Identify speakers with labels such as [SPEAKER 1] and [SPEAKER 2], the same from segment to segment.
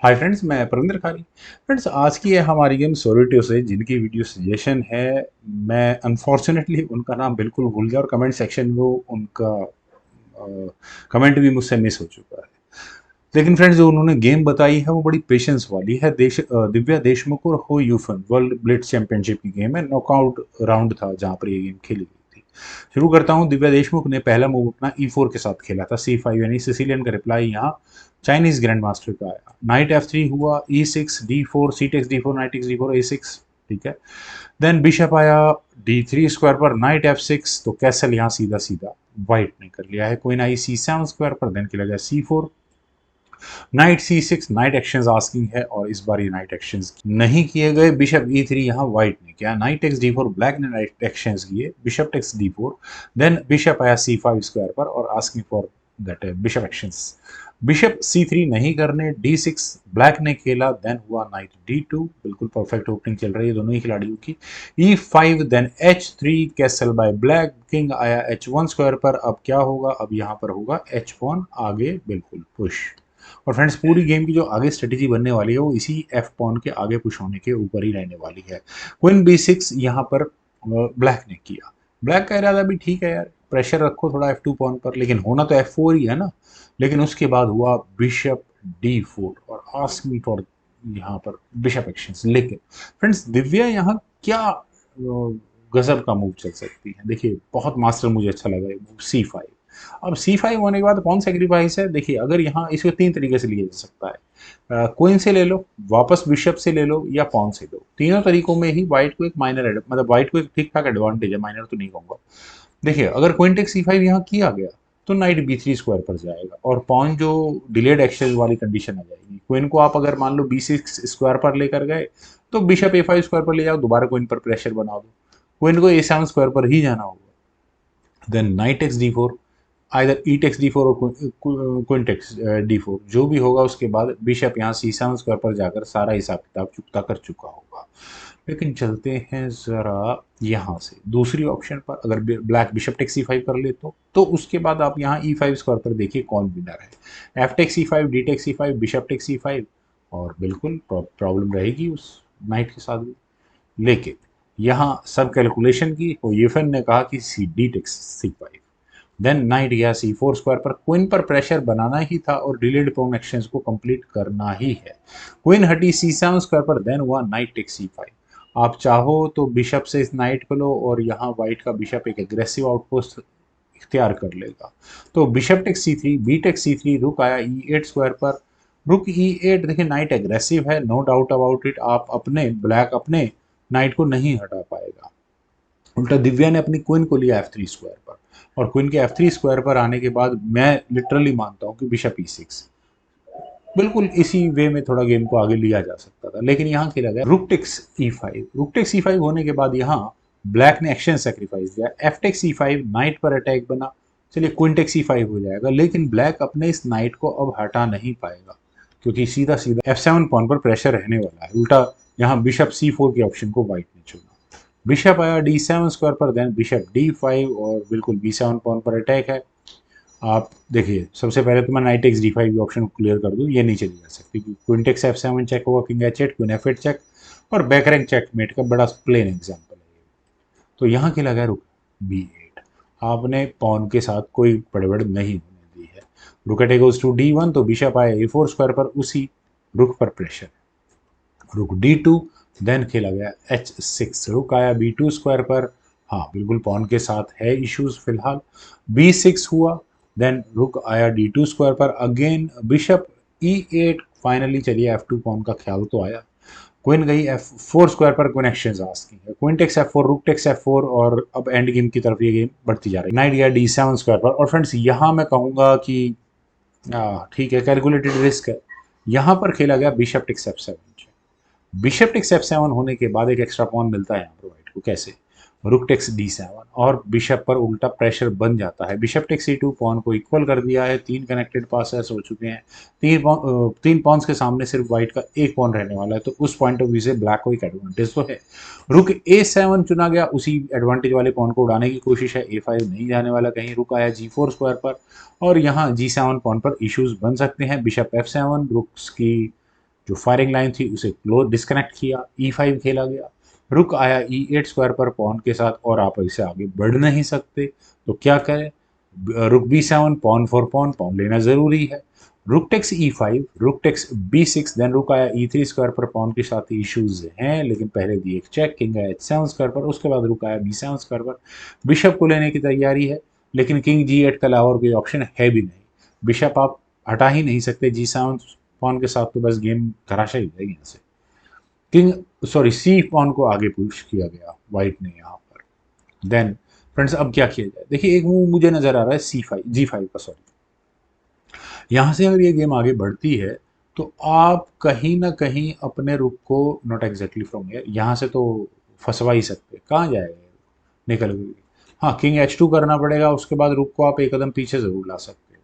[SPEAKER 1] Hi friends, मैं प्रविंदर खारी। Friends, आज की है हमारी गेम सोलिटियो से, जिनकी वीडियो सजेशन है। मैं अनफॉर्चुनेटली उनका नाम बिल्कुल भूल गया और कमेंट सेक्शन में उनका कमेंट भी मुझसे मिस हो चुका है। लेकिन फ्रेंड्स, जो उन्होंने गेम बताई है वो बड़ी पेशेंस वाली है। दिव्या देशमुख और हो यूफन वर्ल्ड ब्लिट्स चैंपियनशिप की गेम है। नॉकआउट राउंड था जहां पर ये गेम खेली गई थी। शुरू करता हूं। दिव्या देशमुख ने पहला मूव अपना E4 के साथ खेला था। C5 यानी सिसिलियन का रिप्लाई यहाँ चाइनीज ग्रैंड मास्टर का आया। नाइट F3 हुआ, E6 D4 C takes D4 night takes D4 A6। ठीक है। देन बिशप आया D3 स्क्वायर पर, नाइट F6, तो कैसल यहाँ सीधा सीधा व्हाइट ने कर लिया है। क्वीन आई C7 स्क्वायर पर, देन खेला गया C4, night C6, night actions asking है और इस बार ये नाइट एक्शंस नहीं किए गए। बिशप E3 यहाँ व्हाइट ने किया। नाइट टेक्स D4, ब्लैक ने नाइट एक्शंस किए। Bishop takes D4, then bishop आया C5 स्क्वायर पर और asking for that bishop actions. Bishop C3 नहीं करने, D6 ब्लैक ने खेला, देन हुआ नाइट D2। बिल्कुल परफेक्ट ओपनिंग चल रही है दोनों ही खिलाड़ियों की। E5, then H3 castle by black. King आया H1 स्क्वायर पर। अब क्या होगा? अब यहाँ पर होगा H1 आगे, बिल्कुल पुश। और फ्रेंड्स, पूरी गेम की जो आगे स्ट्रेटेजी बनने वाली है वो इसी एफ पॉन के आगे पुश होने के ऊपर ही रहने वाली है। क्वीन B6 यहाँ पर ब्लैक ने किया। ब्लैक का इरादा भी ठीक है यार, प्रेशर रखो थोड़ा F2 पॉन पर, लेकिन होना तो F4 ही है ना। लेकिन उसके बाद हुआ बिशप D4 और आस्किंग फॉर यहाँ पर बिशप एक्शंस। लेकिन फ्रेंड्स, दिव्या यहाँ क्या गजब का मूव चल सकती है। देखिए, बहुत मास्टर मुझे अच्छा लगा ये मूव C5। अब C5 होने के बाद कौन सेक्रीफाइस है? देखिए, अगर यहाँ इसको तीन तरीके से लिया जा सकता है। क्वीन से ले लो, वापस बिशप से ले लो, या पॉन से लो। तीनों तरीकों में ही व्हाइट को एक माइनर मतलब व्हाइट को एक ठीक ठाक एडवांटेज है, माइनर तो नहीं कहूंगा। देखिए, अगर क्वीन टेक C5 यहाँ किया गया तो नाइट B3 स्क्वायर पर जाएगा और पॉन जो डिलेड एक्शन वाली कंडीशन आ जाएगी। क्वीन को आप अगर मान लो B6 स्क्वायर पर लेकर गए तो बिशप A5 स्क्वायर पर ले जाओ, दोबारा क्वीन पर प्रेशर बना दो। क्वीन को A7 स्क्वायर पर ही जाना होगा। Then knight takes D4, either e takes D4 और क्वीन टेक्स D4, जो भी होगा उसके बाद बिशप यहाँ C7 स्क्वायर पर जाकर सारा हिसाब किताब चुकता कर चुका होगा। लेकिन चलते हैं जरा यहाँ से दूसरी ऑप्शन पर। अगर ब्लैक बिशप टेक्स C5 कर ले तो उसके बाद आप यहाँ E5 स्क्वायर पर देखिए कौन विनर है। F takes C5, D takes C5, bishop takes C5, और बिल्कुल प्रॉब्लम रहेगी उस नाइट के साथ भी। लेकिन यहाँ सब कैलकुलेशन की तो यूफेन ने कहा कि C D takes C5, then knight गया C4 स्क्वायर पर। क्वीन पर प्रेशर बनाना ही था और डिलेड पॉन एक्शंस को कंप्लीट करना ही है। क्वीन हटी C7 स्क्वायर पर, देन हुआ नाइट टेक्स C5। आप चाहो तो बिशप से इस नाइट को लो और यहाँ व्हाइट का बिशप एक एग्रेसिव आउटपोस्ट इख्तियार कर लेगा। तो bishop takes C3, B takes C3, रुक आया E8 स्क्वायर पर। रुक E8, देखिए नाइट एग्रेसिव है, नो डाउट अबाउट इट। आप अपने ब्लैक अपने नाइट को नहीं हटा पाएगा। उल्टा दिव्या ने अपनी क्वीन को लिया F3 स्क्वायर पर, और क्वीन के F3 स्क्वायर पर आने के बाद मैं लिटरली मानता हूँ कि बिशप E6, बिल्कुल इसी वे में थोड़ा गेम को आगे लिया जा सकता था। लेकिन यहाँ खेला गया rook takes E5। Rook takes E5 होने के बाद यहाँ ब्लैक ने एक्शन सेक्रीफाइस दिया। F टेक्स E5, नाइट पर अटैक बना। चलिए, क्वीन टेक्स E5 हो जाएगा, लेकिन ब्लैक अपने इस नाइट को अब हटा नहीं पाएगा, क्योंकि सीधा सीधा F7 पॉन पर प्रेशर रहने वाला है। उल्टा यहाँ बिशप C4 के ऑप्शन को व्हाइट ने चुना। बिशप आया D7 स्क्वायर पर, देन बिशप D5 और बिल्कुल B7 पॉन पर अटैक है। आप देखिए, सबसे पहले तो मैं नाइट टेक्स D5 के ऑप्शन को क्लियर कर दूं, ये नहीं चली जा सकती। क्वीन टेक्स F7 चेक होगा, king H8, queen F8 check, और बैक रैंक चेकमेट का बड़ा प्लेन एग्जांपल है। तो यहाँ खेला गया रुक B8। आपने पॉन के साथ कोई गड़बड़ नहीं होने दी है। रुक एट गोज टू D1, तो बिशप आया A4 स्क्वायर पर, उसी रुक पर प्रेशर। रुक D2, देन खेला गया H6, रुक आया B2 स्क्वायर पर। हाँ, बिल्कुल पॉन के साथ है इश्यूज फिलहाल। B6 हुआ, देन रुक आया D2 स्क्वायर पर, अगेन बिशप E8। फाइनली चलिए F2 पॉन का ख्याल तो आया। क्वीन गई F4 स्क्वायर पर, क्वीन एक्सचेंज आस्किंग है। Queen takes F4, rook takes F4, और अब एंड गेम की तरफ ये गेम बढ़ती जा रही है। नाइट गया D7 स्क्वायर पर, और फ्रेंड्स यहाँ मैं कहूंगा कि ठीक है, कैलकुलेटेड रिस्क है। यहाँ पर खेला गया bishop takes F7। Bishop takes F7 होने के बाद एक एक्स्ट्रा पॉन मिलता है यहाँ पर व्हाइट को। कैसे? रुक टेक्स D7, और बिशप पर उल्टा प्रेशर बन जाता है। बिशप टेक्स C2 पॉन को इक्वल कर दिया है। तीन कनेक्टेड पासेस हो चुके हैं। तीन पॉन्स के सामने सिर्फ व्हाइट का एक पॉन रहने वाला है, तो उस पॉइंट ऑफ व्यू से ब्लैक को एक एडवांटेज तो है। रुक A7 चुना गया, उसी एडवांटेज वाले पॉन को उड़ाने की कोशिश है। A5 नहीं जाने वाला कहीं। रुक आया G4 स्क्वायर पर, और यहाँ G7 पॉन पर इश्यूज बन सकते हैं। बिशप F7, रुक्स की जो फायरिंग लाइन थी उसे क्लोज डिस्कनेक्ट किया, E5 खेला गया, रुक आया E8 स्क्वायर पर पॉन के साथ और आप इससे आगे बढ़ नहीं सकते, तो क्या करें? रुक B7, pawn for pawn, pawn लेना जरूरी है। Rook takes E5, rook takes B6, then रुक आया E3 स्क्वायर पर पॉन के साथ इश्यूज हैं, लेकिन पहले दी एक चेक, किंग आया H7 स्क्वायर पर, उसके बाद रुक आया B7 स्क्वायर पर, बिशप को लेने की तैयारी है, लेकिन किंग G8 के अलावा और कोई ऑप्शन है भी नहीं। बिशप आप हटा ही नहीं सकते G7 पॉन के साथ, तो बस गेम धराशायी हो जाएगी यहाँ से। किंग सॉरी सी पॉन को आगे पुश किया गया वाइट ने यहाँ पर। देन फ्रेंड्स अब क्या किया जाए? देखिए एक मूव मुझे नजर आ रहा है G5 का, सॉरी। यहाँ से अगर ये गेम आगे बढ़ती है तो आप कहीं ना कहीं अपने रुक को, नॉट एग्जैक्टली फ्रॉम हियर, यहाँ से तो फंसवा ही सकते, कहाँ जाएगा ये? निकल गई। हाँ, किंग H2 करना पड़ेगा, उसके बाद रुक को आप एक कदम पीछे जरूर ला सकते हो,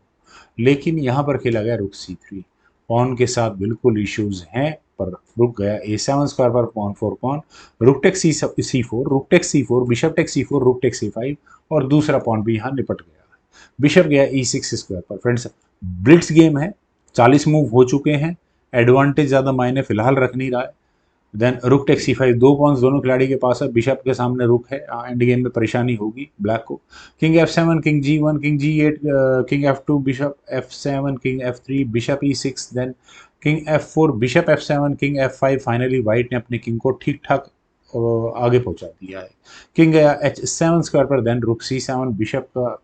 [SPEAKER 1] लेकिन यहाँ पर खेला गया रुक C3। पॉन के साथ बिल्कुल इश्यूज हैं, पर रुक गया A7 स्क्वायर पर, पॉन फॉर पॉन, रुक टेक C4, रुक take C4, bishop take C4, रुक टेक C5, और दूसरा पॉन भी यहाँ निपट गया। बिशप गया E6 स्क्वायर पर। फ्रेंड्स ब्लिट्स गेम है, 40 मूव हो चुके हैं, एडवांटेज ज़्यादा मायने फिलहाल रख नहीं रहा है। देन रुक टेक C5, दो पॉन्स दोनों खिलाड़ी के पास है, बिशप के सामने रुक है, एंड गेम में परेशानी होगी ब्लैक को। King F7, king G1, king G8, king F2, bishop F7, king F3, bishop E6, then king F4, bishop F7, king F5। Finally white ने अपने किंग को ठीक ठाक आगे पहुंचा दिया है। किंग गया H7 स्क्वायर पर, देन रुक C7, बिशप का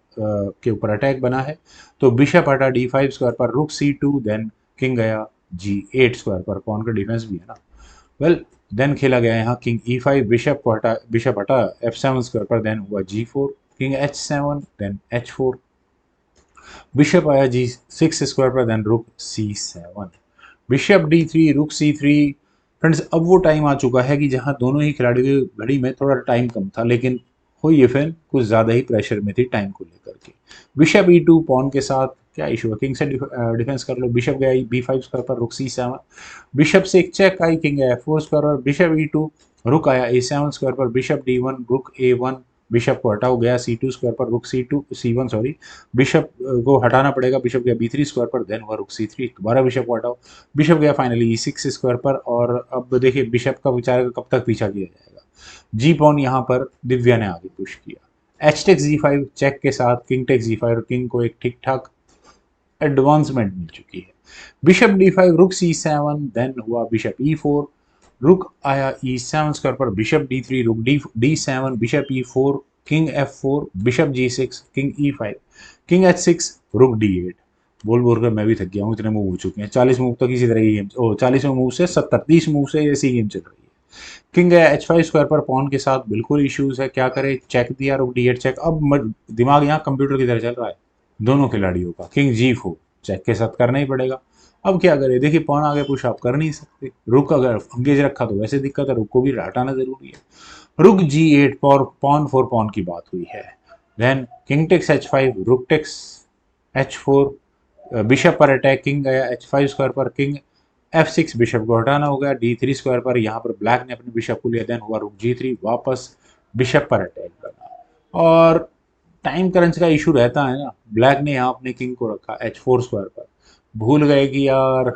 [SPEAKER 1] के ऊपर अटैक बना है, तो बिशप हटा D5 स्क्वायर पर, रुक C2, देन किंग गया G8 स्क्वायर पर, पॉन का डिफेंस भी है ना। वेल देन खेला गया यहाँ किंग E5, बिशप हटा F7 स्क्वायर पर, देन हुआ G4, king H7, then H4, bishop आया G6 स्क्वायर पर, देन रुक C7, बिशप D3, रुक C3। फ्रेंड्स अब वो टाइम आ चुका है कि जहां दोनों ही खिलाड़ियों की घड़ी में थोड़ा टाइम कम था, लेकिन हुई ये फिर कुछ ज़्यादा ही प्रेशर में थी टाइम को लेकर के। बिशप E2 पॉन के साथ क्या इशू है? किंग से डिफेंस कर लो, बिशप गया B5 स्क्वायर पर, रुक C7, बिशप से एक चेक आई, किंग है F4 स्क्वायर पर, बिशप E2, रुक आया A7 स्क्वायर पर, बिशप D1, रुक A1, बिशप को हटाओ गया C2 स्क्वायर पर, रुक C1 सॉरी, बिशप को हटाना पड़ेगा, बिशप गया B3 स्क्वायर पर, देन हुआ रुक C3, दोबारा बिशप को हटाओ, बिशप गया फाइनली E6 स्क्वायर पर। और अब देखिए बिशप का विचार कब तक पीछा किया जाएगा। जी पॉन यहाँ पर दिव्या ने आगे पुश किया, H टेक G5 चेक के साथ, किंग टेक G5, किंग को एक ठीक ठाक एडवांसमेंट मिल चुकी है। बिशप D5, रुक C7, देन हुआ बिशप E4, रुक आया E7 स्क्वायर पर, बिशप D3, रुक D7, bishop E4, king F4, bishop G6, king E5, king H6, रुक D8। बोल बोल कर मैं भी थक गया हूँ, इतने मूव हो चुके हैं, 40 मूव तक इसी तरह की गेम, 40 मूव से 70, 30 मूव से ऐसी गेम चल रही है। किंग गया H5 स्क्वायर पर, पॉन के साथ बिल्कुल इश्यूज है, क्या करे? चेक दिया, रुक D8 चेक। अब दिमाग यहाँ कंप्यूटर की तरह चल रहा है दोनों खिलाड़ियों का। किंग G4 चेक के साथ करना ही पड़ेगा। अब क्या करें? देखिए पॉन आगे पुश आप कर नहीं सकते, रुक अगर अंगेज रखा तो वैसे दिक्कत है, रुक को भी हटाना जरूरी है। रुक G8 पर, पॉन फॉर पॉन की बात हुई है। Then king takes H5, rook takes H4, bishop पर अटैक, किंग गया H5 स्क्वायर पर, किंग F6, बिशप को हटाना हो गया D3 स्क्वायर पर, यहाँ पर ब्लैक ने अपने बिशप को लिया, देन हुआ रुक G3, वापस बिशप पर अटैक बना। और टाइम करंस का इशू रहता है ना, ब्लैक ने यहाँ अपने किंग को रखा H4 स्क्वायर पर, भूल गए कि यार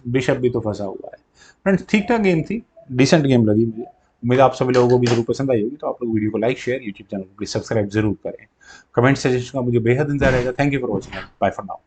[SPEAKER 1] बिशप भी तो फंसा हुआ है। फ्रेंड्स ठीक ठाक गेम थी, डिसेंट गेम लगी मुझे। उम्मीद आप सभी लोगों को भी जरूर पसंद आई होगी, तो आप लोग वीडियो को लाइक शेयर, यूट्यूब चैनल को प्लीज सब्सक्राइब जरूर करें। कमेंट सजेशन का मुझे बेहद इंतजार रहेगा। Thank you for watching, bye for now.